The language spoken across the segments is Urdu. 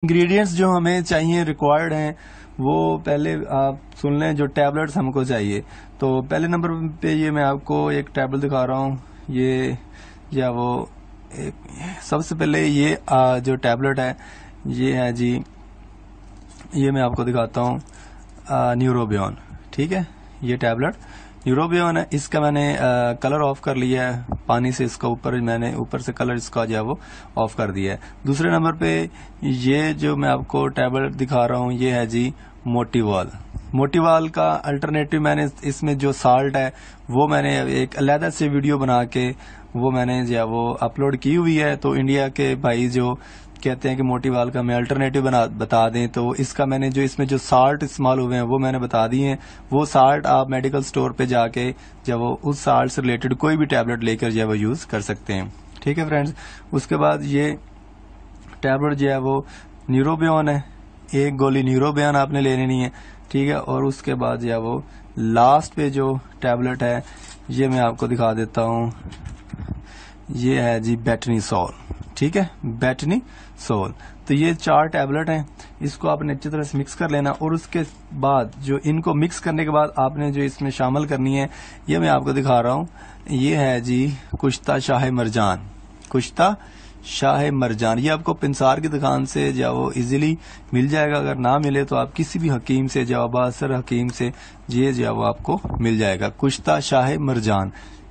انگریڈینٹس جو ہمیں چاہیے ریکوائرڈ ہیں وہ پہلے آپ سن لیں جو ٹیبلٹس ہم کو چاہیے. تو پہلے نمبر پہ یہ میں آپ کو ایک ٹیبلٹ دکھا رہا ہوں. یہ یا وہ سب سے پہلے یہ جو ٹیبلٹ ہے یہ ہے جی، یہ میں آپ کو دکھاتا ہوں نیوروبیون. ٹھیک ہے، یہ ٹیبلٹ نیوروبیون ہے. اس کا میں نے کلر آف کر لیا ہے پانی سے. اس کا میں نے اوپر سے کلر اس کا جو ہے وہ آف کر دیا ہے. دوسرے نمبر پہ یہ جو میں آپ کو ٹیبلٹ دکھا رہا ہوں یہ ہے جی موٹیوال. موٹیوال کا الٹرنیٹو میں نے اس میں جو سالٹ ہے وہ میں نے ایک علیحدہ سے ویڈیو بنا کے وہ میں نے جو ہے وہ اپلوڈ کی ہوئی ہے. تو انڈیا کے بھائی جو کہتے ہیں کہ موٹیوال کا میں الٹرنیٹو بتا دیں، تو اس کا میں نے جو اس میں جو سالٹ استعمال ہوئے ہیں وہ میں نے بتا دی ہیں. وہ سالٹ آپ میڈیکل سٹور پہ جا کے جب وہ اس سالٹ سے ریلیٹڈ کوئی بھی ٹیبلٹ لے کر جو ہے وہ یوز کر سکتے ہیں. ٹھیک ہے فرینڈز، اس کے بعد یہ ٹیبلٹ جو ہے وہ نیوروبیون ہے. ایک گولی نیوروبیون آپ نے لے لینی ہے. ٹھیک ہے، اور اس کے بعد جو ہے وہ لاسٹ پہ جو ٹیبلٹ ہے یہ میں آپ کو دکھا دیتا ہوں. یہ ہے جی بیٹنی سول. ٹھیک ہے، بیٹنی سول. تو یہ 4 ٹیبلٹ ہیں. اس کو آپ نے اچھی طرح سے مکس کر لینا، اور اس کے بعد جو ان کو مکس کرنے کے بعد آپ نے جو اس میں شامل کرنی ہے یہ میں آپ کو دکھا رہا ہوں. یہ ہے جی کشتہ شاہ مرجان. کشتہ شاہ مرجان یہ آپ کو پنسار کی دکان سے جو وہ ایزیلی مل جائے گا. اگر نہ ملے تو آپ کسی بھی حکیم سے جو بااثر حکیم سے یہ جو وہ آپ کو مل جائے گا. کشتہ شاہ مرجان.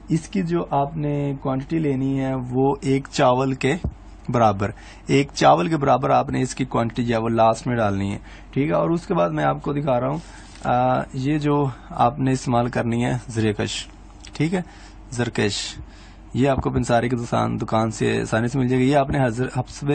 اس کی جو آپ نے کوانٹٹی لینی ہے وہ ایک چاول کے برابر. ایک چاول کے برابر آپ نے اس کی کوانٹٹی جو ہے وہ لاسٹ میں ڈالنی ہے. ٹھیک ہے، اور اس کے بعد میں آپ کو دکھا رہا ہوں یہ جو آپ نے استعمال کرنی ہے زرکش. ٹھیک ہے، زرکش یہ آپ کو پنساری کی دکان سے آسانی سے مل جائے گی. یہ آپ نے حسب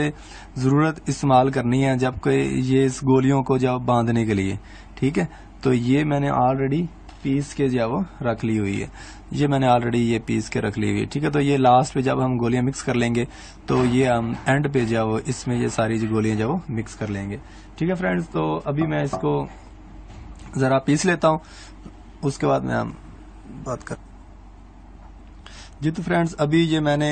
ضرورت استعمال کرنی ہے جبکہ یہ اس گولیوں کو جب باندھنے کے لیے. ٹھیک ہے، تو یہ میں نے آلریڈی پیس کے جو وہ رکھ لی ہوئی ہے. یہ میں نے آلریڈی یہ پیس کے رکھ لی ہوئی ہے. ٹھیک ہے، تو یہ لاسٹ پہ جب ہم گولیاں مکس کر لیں گے تو یہ ہم اینڈ پہ جو وہ اس میں یہ ساری جو گولیاں جو وہ مکس کر لیں گے. ٹھیک ہے فرینڈز، تو ابھی میں اس کو ذرا پیس لیتا ہوں، اس کے بعد میں ہم بات کر جی. تو فرینڈز ابھی یہ میں نے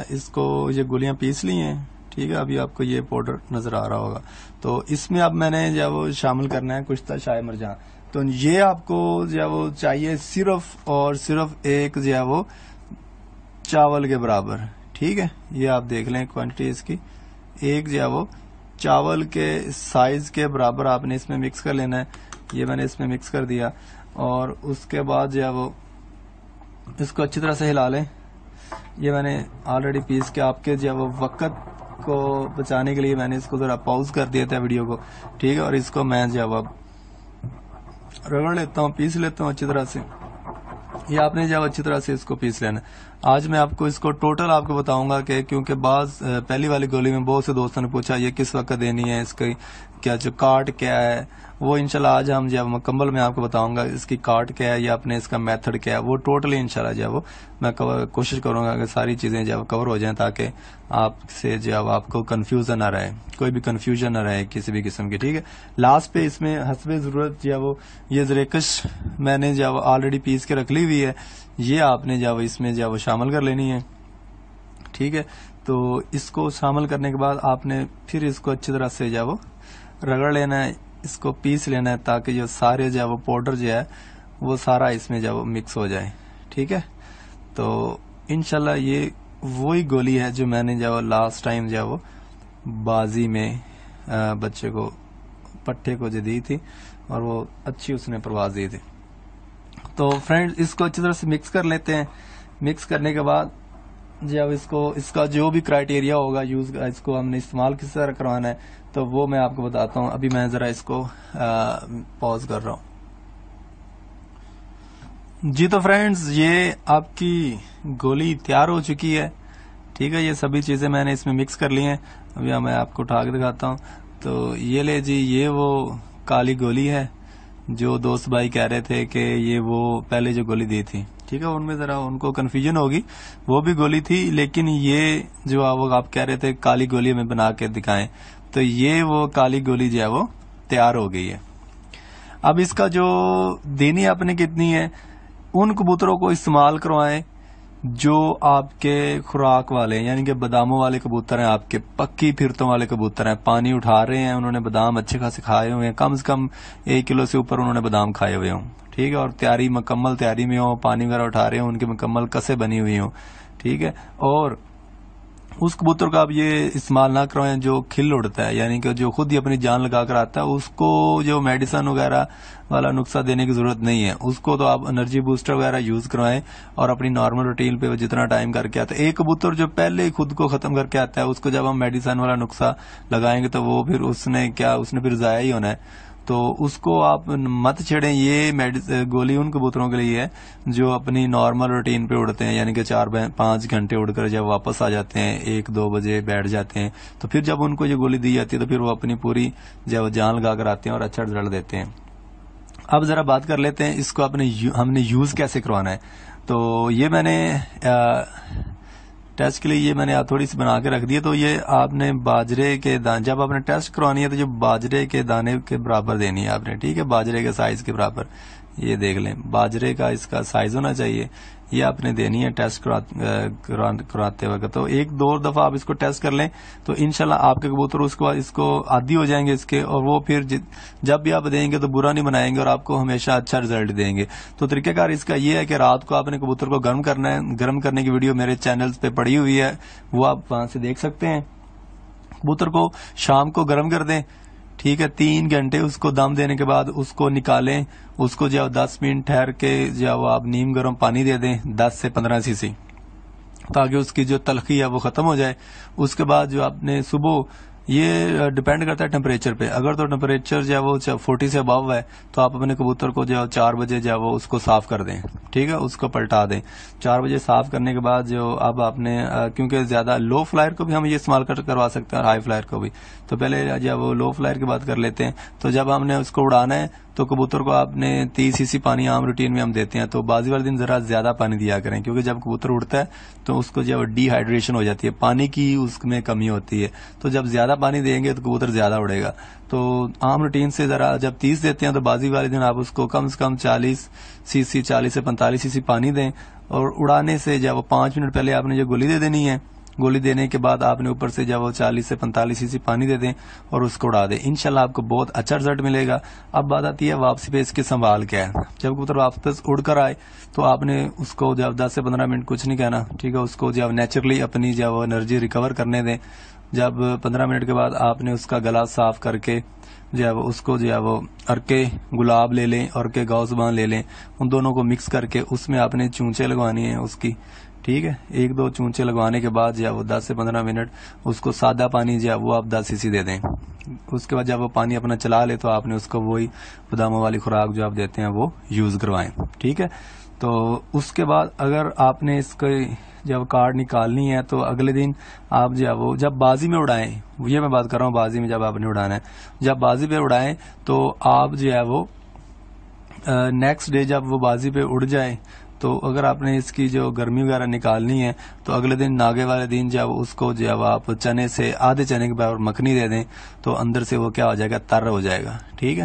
اس کو یہ گولیاں پیس لی ہیں. ٹھیک ہے، ابھی آپ کو یہ پاؤڈر نظر آ رہا ہوگا. تو اس میں اب میں نے جو وہ شامل کرنا ہے کشتہ شاہ مرجان. تو یہ آپ کو جو وہ چاہیے صرف اور صرف ایک جو ہے وہ چاول کے برابر. ٹھیک ہے، یہ آپ دیکھ لیں کوانٹٹی اس کی ایک جو ہے وہ چاول کے سائز کے برابر آپ نے اس میں مکس کر لینا ہے. یہ میں نے اس میں مکس کر دیا، اور اس کے بعد جو ہے وہ اس کو اچھی طرح سے ہلا لیں. یہ میں نے آلریڈی پیس کے آپ کے جو ہے وہ وقت کو بچانے کے لیے میں نے اس کو ذرا پاؤز کر دیا تھا ویڈیو کو. ٹھیک ہے، اور اس کو میں جو ہے وہ رگڑ لیتا ہوں، پیس لیتا ہوں اچھی طرح سے. یہ آپ نے جب اچھی طرح سے اس کو پیس لینا. آج میں آپ کو اس کو ٹوٹل آپ کو بتاؤں گا کہ کیونکہ بعض پہلی والی گولی میں بہت سے دوستوں نے پوچھا یہ کس وقت دینی ہے، اس کی کیا جو کاٹ کیا ہے، وہ انشاءاللہ آج ہم جب مکمل میں آپ کو بتاؤں گا اس کی کاٹ کیا ہے یا اپنے اس کا میتھڈ کیا ہے. وہ ٹوٹلی انشاءاللہ جو ہے وہ میں کوشش کروں گا کہ ساری چیزیں جو کور ہو جائیں تاکہ آپ سے جو آپ کو کنفیوژن نہ رہے، کوئی بھی کنفیوژن نہ رہے کسی بھی قسم کی. ٹھیک ہے، لاسٹ پہ اس میں حسب ضرورت جو ہے وہ یہ زریکش میں نے جو آلریڈی پیس کے رکھ لی ہوئی ہے، یہ آپ نے جو اس میں جو وہ شامل کر لینی ہے. ٹھیک ہے، تو اس کو شامل کرنے کے بعد آپ نے پھر اس کو اچھی طرح سے جو وہ رگڑ لینا ہے، اس کو پیس لینا ہے تاکہ جو سارے جو وہ پاؤڈر جو ہے وہ سارا اس میں جو مکس ہو جائے. ٹھیک ہے، تو انشاءاللہ یہ وہی گولی ہے جو میں نے جو لاسٹ ٹائم جو وہ بازی میں بچے کو پٹھے کو جو دی تھی اور وہ اچھی اس نے پرواز دی تھی. تو فرینڈ اس کو اچھی طرح سے مکس کر لیتے ہیں. مکس کرنے کے بعد جب اس کا جو بھی کرائٹیریا ہوگا یوز اس کو ہم نے استعمال کس طرح کروانا ہے تو وہ میں آپ کو بتاتا ہوں. ابھی میں ذرا اس کو پاز کر رہا ہوں. جی تو فرینڈز یہ آپ کی گولی تیار ہو چکی ہے. ٹھیک ہے، یہ سبھی چیزیں میں نے اس میں مکس کر لی ہیں. ابھی میں آپ کو اٹھا کے دکھاتا ہوں. تو یہ لے جی، یہ وہ کالی گولی ہے جو دوست بھائی کہہ رہے تھے کہ یہ وہ پہلے جو گولی دی تھی. ٹھیک ہے، ان میں ذرا ان کو کنفیوژن ہوگی، وہ بھی گولی تھی لیکن یہ جو آپ کہہ رہے تھے کالی گولی میں بنا کے دکھائیں، تو یہ وہ کالی گولی جو ہے وہ تیار ہو گئی ہے. اب اس کا جو دینی آپ نے کتنی ہے، ان کبوتروں کو استعمال کروائیں جو آپ کے خوراک والے یعنی کہ باداموں والے کبوتر ہیں، آپ کے پکی پھرتوں والے کبوتر ہیں، پانی اٹھا رہے ہیں، انہوں نے بادام اچھے خاصے کھائے ہوئے ہیں، کم سے کم 1 کلو سے اوپر انہوں نے بادام کھائے ہوئے ہوں، ٹھیک ہے، اور مکمل تیاری میں ہوں، پانی وغیرہ اٹھا رہے ہوں، ان کے مکمل کسے بنی ہوئی ہوں، ٹھیک ہے. اور اس کبوتر کا آپ یہ استعمال نہ کروائیں جو کھل اڑتا ہے، یعنی کہ جو خود ہی اپنی جان لگا کر آتا ہے، اس کو جو میڈیسن وغیرہ والا نسخہ دینے کی ضرورت نہیں ہے. اس کو تو آپ انرجی بوسٹر وغیرہ یوز کروائیں اور اپنی نارمل روٹین پہ جتنا ٹائم کر کے آتا ہے. ایک کبوتر جو پہلے ہی خود کو ختم کر کے آتا ہے، اس کو جب ہم میڈیسن والا نسخہ لگائیں گے تو وہ پھر اس نے پھر ضائع ہی ہونا ہے. تو اس کو آپ مت چھیڑیں. یہ گولی ان کبوتروں کے لیے ہے جو اپنی نارمل روٹین پہ اڑتے ہیں، یعنی کہ 4-5 گھنٹے اڑ کر جب واپس آ جاتے ہیں، 1-2 بجے بیٹھ جاتے ہیں، تو پھر جب ان کو یہ گولی دی جاتی ہے تو پھر وہ اپنی پوری جان لگا کر آتے ہیں اور اچھا رزلٹ دیتے ہیں. اب ذرا بات کر لیتے ہیں اس کو ہم نے یوز کیسے کروانا ہے. تو یہ میں نے ٹیسٹ کے لیے میں نے تھوڑی سی بنا کے رکھ دی ہے. تو یہ آپ نے باجرے کے دانے جب آپ نے ٹیسٹ کروانی ہے تو جو باجرے کے دانے کے برابر دینی ہے آپ نے، ٹھیک ہے، باجرے کے سائز کے برابر. یہ دیکھ لیں باجرے کا اس کا سائز ہونا چاہیے، یہ آپ نے دینی ہے ٹیسٹ کراتے وقت. تو 1-2 دفعہ آپ اس کو ٹیسٹ کر لیں تو انشاءاللہ آپ کے کبوتر اس کو عادی ہو جائیں گے اس کے، اور وہ پھر جب بھی آپ دیں گے تو برا نہیں بنائیں گے اور آپ کو ہمیشہ اچھا رزلٹ دیں گے. تو طریقہ کار اس کا یہ ہے کہ رات کو آپ نے کبوتر کو گرم کرنا ہے. گرم کرنے کی ویڈیو میرے چینلز پہ پڑی ہوئی ہے، وہ آپ وہاں سے دیکھ سکتے ہیں. کبوتر کو شام کو گرم کر دیں، ٹھیک ہے، 3 گھنٹے اس کو دم دینے کے بعد اس کو نکالیں. اس کو جب 10 منٹ ٹھہر کے جب آپ نیم گرم پانی دے دیں 10 سے 15 cc، تاکہ اس کی جو تلخی ہے وہ ختم ہو جائے. اس کے بعد جو آپ نے صبح، یہ ڈیپینڈ کرتا ہے ٹیمپریچر پہ. اگر تو ٹیمپریچر جو ہے وہ 40 سے ابو ہے تو آپ اپنے کبوتر کو جو 4 بجے جو ہے وہ اس کو صاف کر دیں، ٹھیک ہے، اس کو پلٹا دیں. 4 بجے صاف کرنے کے بعد جو اب آپ نے، کیونکہ زیادہ لو فلائر کو بھی ہم یہ استعمال کروا سکتے ہیں اور ہائی فلائر کو بھی، تو پہلے جب وہ لو فلائر کی بات کر لیتے ہیں. تو جب ہم نے اس کو اڑانا ہے تو کبوتر کو آپ نے 30 cc پانی عام روٹین میں ہم دیتے ہیں. تو بازی والے دن ذرا زیادہ پانی دیا کریں، کیونکہ جب کبوتر اڑتا ہے تو اس کو جب ڈی ہائیڈریشن ہو جاتی ہے، پانی کی اس میں کمی ہوتی ہے. تو جب زیادہ پانی دیں گے تو کبوتر زیادہ اڑے گا. تو عام روٹین سے ذرا جب 30 دیتے ہیں تو بازی والے دن آپ اس کو کم سے کم 40 سے 45 cc پانی دیں. اور اڑانے سے جب وہ 5 منٹ پہلے آپ نے جو گولی دے دینی ہے، گولی دینے کے بعد آپ نے اوپر سے جب وہ 40 سے 45 cc پانی دے دیں اور اس کو اڑا دیں. انشاءاللہ آپ کو بہت اچھا رزلٹ ملے گا. اب بات آتی ہے واپسی پہ اس کے سنبھال کیا ہے. جب کبوتر واپس اڑ کر آئے تو آپ نے اس کو جب 10 سے 15 منٹ کچھ نہیں کہنا، ٹھیک ہے، اس کو جب نیچرلی اپنی جب انرجی ریکور کرنے دیں. جب 15 منٹ کے بعد آپ نے اس کا گلا صاف کر کے جب اس کو جو ہے وہ ارکے گلاب لے لیں، ارکے گاؤ زبان لے لیں، ان دونوں کو مکس کر کے اس میں آپ نے چونچے لگوانی ہیں اس کی، ٹھیک ہے. 1-2 چونچے لگوانے کے بعد جو ہے وہ 10 سے 15 منٹ اس کو سادہ پانی جو ہے وہ آپ 10 cc دے دیں. اس کے بعد جب وہ پانی اپنا چلا لے تو آپ نے اس کو وہی باداموں والی خوراک جو آپ دیتے ہیں وہ یوز کروائیں، ٹھیک ہے. تو اس کے بعد اگر آپ نے اس کو جب کارڈ نکالنی ہے تو اگلے دن آپ جو ہے وہ جب بازی میں اڑائیں، یہ میں بات کر رہا ہوں بازی میں جب آپ نے اڑانا ہے، جب بازی پہ اڑائیں تو آپ جو ہے وہ نیکسٹ ڈے جب وہ بازی پہ اڑ جائے تو اگر آپ نے اس کی جو گرمی وغیرہ نکالنی ہے تو اگلے دن ناگے والے دن جب اس کو جب آپ چنے سے آدھے چنے کے برابر مکھنی دے دیں تو اندر سے وہ کیا ہو جائے گا، تر ہو جائے گا، ٹھیک ہے.